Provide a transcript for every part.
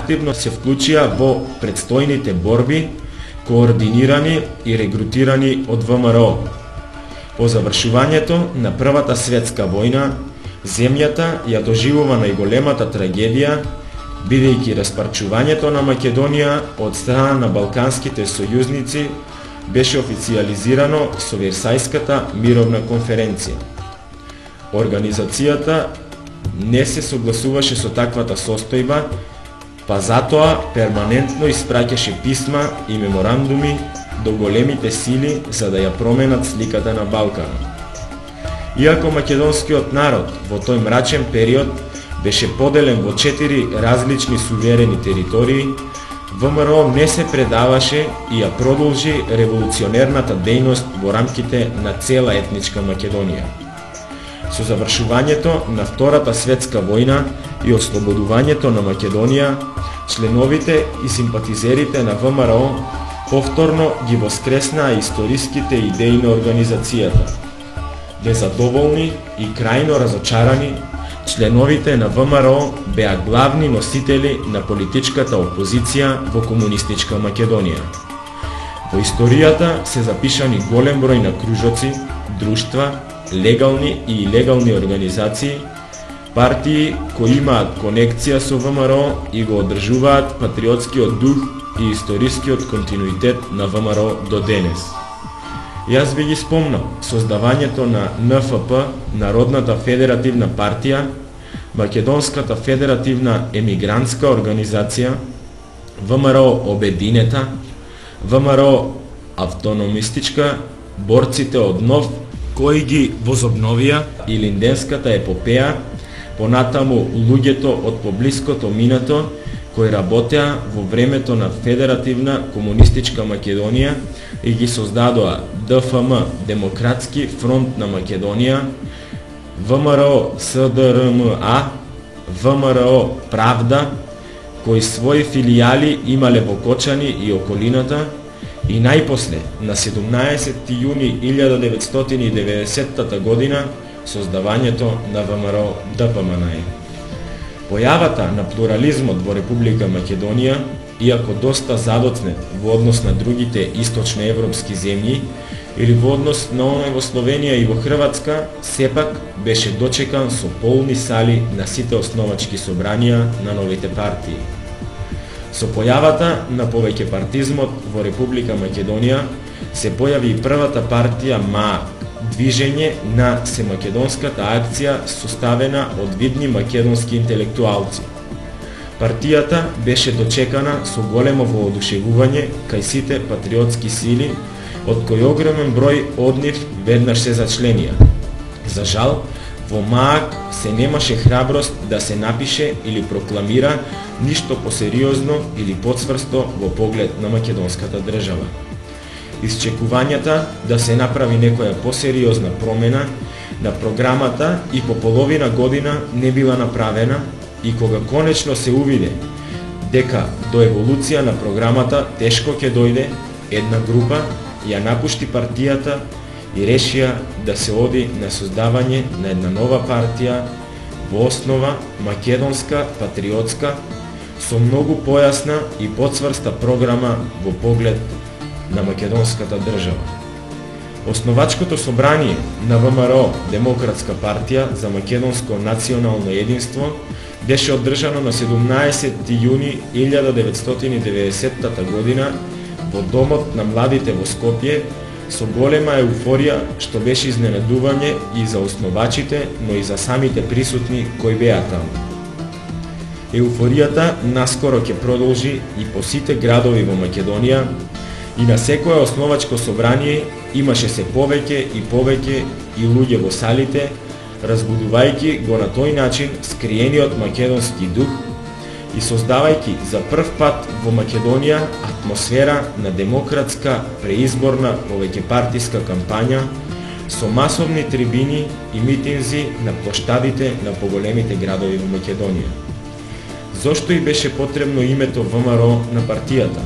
активно се вклучија во предстојните борби, координирани и регрутирани од ВМРО. По завршувањето на Првата светска војна, земјата ја доживува најголемата трагедија, бидејќи распарчувањето на Македонија од страна на балканските сојузници беше официјализирано со Версајската мировна конференција. Организацијата не се согласуваше со таквата состојба, па затоа перманентно испраќаше писма и меморандуми до големите сили за да ја променат сликата на Балканот. Иако македонскиот народ во тој мрачен период беше поделен во 4 различни суверени територии, ВМРО не се предаваше и ја продолжи револуционерната дејност во рамките на цела етничка Македонија. Со завршувањето на Втората светска војна и ослободувањето на Македонија, членовите и симпатизерите на ВМРО повторно ги воскреснаа историските идеи на организацијата. Незадоволни и крајно разочарани, членовите на ВМРО беа главни носители на политичката опозиција во комунистичка Македонија. Во историјата се запишани голем број на кружоци, друштва, легални и илегални организации, партии кои имаат конекција со ВМРО и го одржуваат патриотскиот дух и историскиот континуитет на ВМРО до денес. Јас би ги спомнал создавањето на НФП, Народната федеративна партија, Македонската федеративна емигрантска организација, ВМРО Обединета, ВМРО Автономистичка, борците од нов, кои ги возобновија и Линденската епопеја, понатаму луѓето од поблиското минато, кои работеа во времето на Федеративна комунистичка Македонија и ги создадоа ДФМ, Демократски фронт на Македонија, ВМРО СДРМА, ВМРО Правда, кои своји филијали имале во Кочани и околината, и најпосле на 17 јуни 1990 година создавањето на ВМРО ДПМН. Појавата на плурализмот во Република Македонија, иако доста задоцнет во однос на другите источноевропски земји или во однос на оној во Словенија и во Хрватска, сепак беше дочекан со полни сали на сите основачки собранија на новите партии. Со појавата на повеќепартизмот во Република Македонија се појави и првата партија МААК, движење на Семакедонската акција составена од видни македонски интелектуалци. Партијата беше дочекана со големо воодушевување кај сите патриотски сили, од кој огромен број од нив веднаш се зачленија. За жал, во МААК се немаше храброст да се напише или прокламира ништо посериозно или потврсто во поглед на македонската држава. Исчекувањата да се направи некоја посериозна промена на програмата и по половина година не била направена, и кога конечно се увиде дека до еволуција на програмата тешко ќе дојде, една група ја напушти партијата и решија да се оди на создавање на една нова партија во основа македонска, патриотска, со многу појасна и потврста програма во поглед на македонската држава. Основачкото собрание на ВМРО, Демократска партија за македонско национално единство, беше одржано на 17 јуни 1990 година во Домот на младите во Скопје, со голема еуфорија, што беше изненадување и за основачите, но и за самите присутни кои беа таму. Еуфоријата наскоро ќе продолжи и по сите градови во Македонија, и на секое основачко собрание имаше се повеќе и луѓе во салите, разбудувајќи го на тој начин скриениот македонски дух и создавајќи за прв пат во Македонија атмосфера на демократска преизборна повеќепартиска кампања со масовни трибини и митинзи на плоштадите на поголемите градови во Македонија. Зошто и беше потребно името ВМРО на партијата?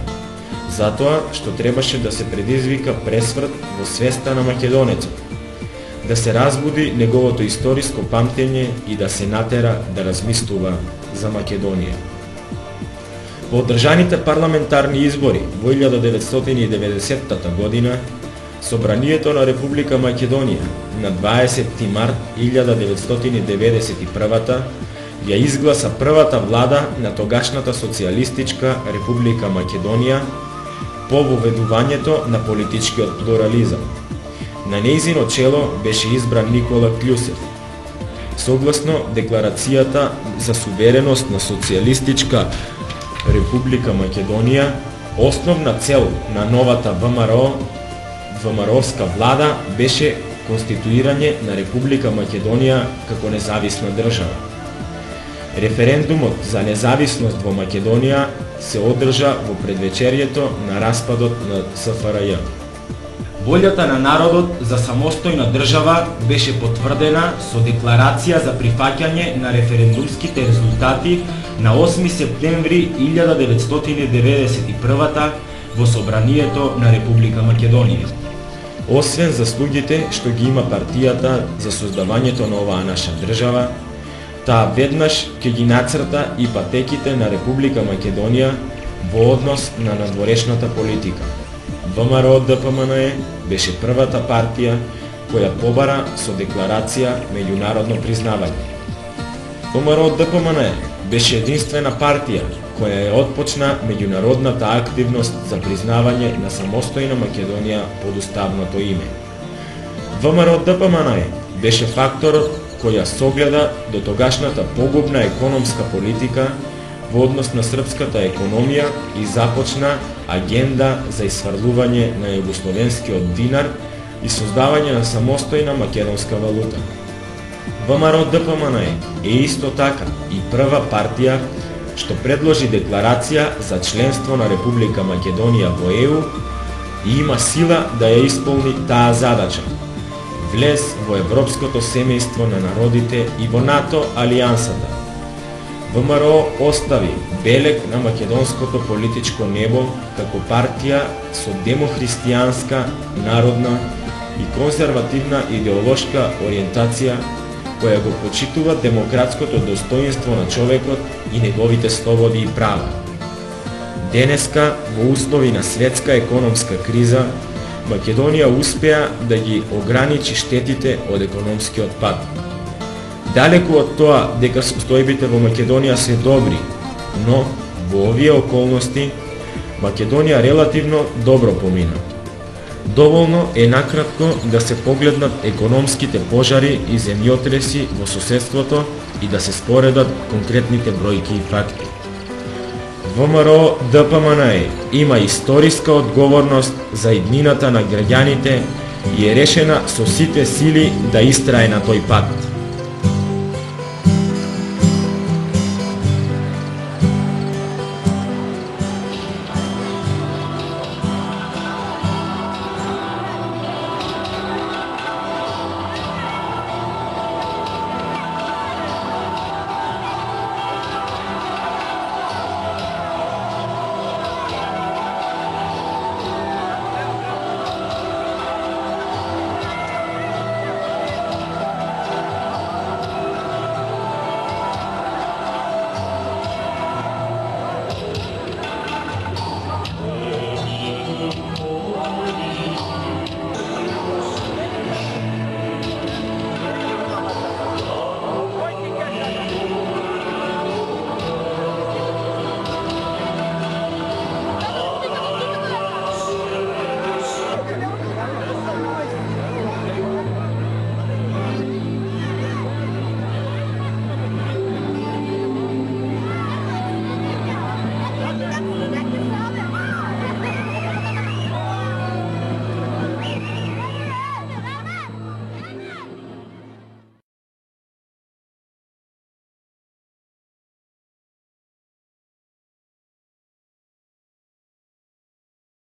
Затоа што требаше да се предизвика пресврт во свеста на македонецот, да се разбуди неговото историско памтење и да се натера да размислува за Македонија. Во одржаните парламентарни избори во 1990 година, Собранието на Република Македонија на 20 март 1991 ја изгласа првата влада на тогашната социјалистичка Република Македонија по воведувањето на политичкиот плурализам. На нејзино чело беше избран Никола Клјусев. Согласно Декларацијата за сувереност на Социјалистичка Република Македонија, основна цел на новата ВМРО-вска влада беше конституирање на Република Македонија како независна држава. Референдумот за независност во Македонија се одржа во предвечерието на распадот на СФРЈ. Волјата на народот за самостојна држава беше потврдена со декларација за прифаќање на референдумските резултати на 8 септември 1991 во Собранието на Република Македонија. Освен заслугите што ги има партијата за создавањето на оваа наша држава, таа веднаш ќе ги нацрта и патеките на Република Македонија во однос на надворешната политика. ВМРО-ДПМНЕ беше првата партија која побара со декларација меѓународно признавање. ВМРО-ДПМНЕ беше единствена партија која ја отпочна меѓународната активност за признавање на самостојна Македонија под уставното име. ВМРО-ДПМНЕ беше факторот која согледа до тогашната погубна економска политика во однос на српската економија и започна агенда за исфрлување на југословенскиот динар и создавање на самостојна македонска валута. ВМРО-ДПМНЕ е исто така и прва партија што предложи декларација за членство на Република Македонија во ЕУ и има сила да ја исполни таа задача. Влез во европското семејство на народите и во НАТО алијансата. ВМРО остави белег на македонското политичко небо како партија со демохристијанска, народна и конзервативна идеолошка ориентација која го почитува демократското достоинство на човекот и неговите слободи и права. Денеска, во услови на светска економска криза, Македонија успеа да ги ограничи штетите од економскиот пад. Далеку од тоа дека состојбите во Македонија се добри, но во овие околности Македонија релативно добро помина. Доволно е накратко да се погледнат економските пожари и земјотреси во соседството и да се споредат конкретните бројки и факти. ВМРО-ДПМНЕ има историска одговорност за иднината на граѓаните и е решена со сите сили да истрае на тој пат.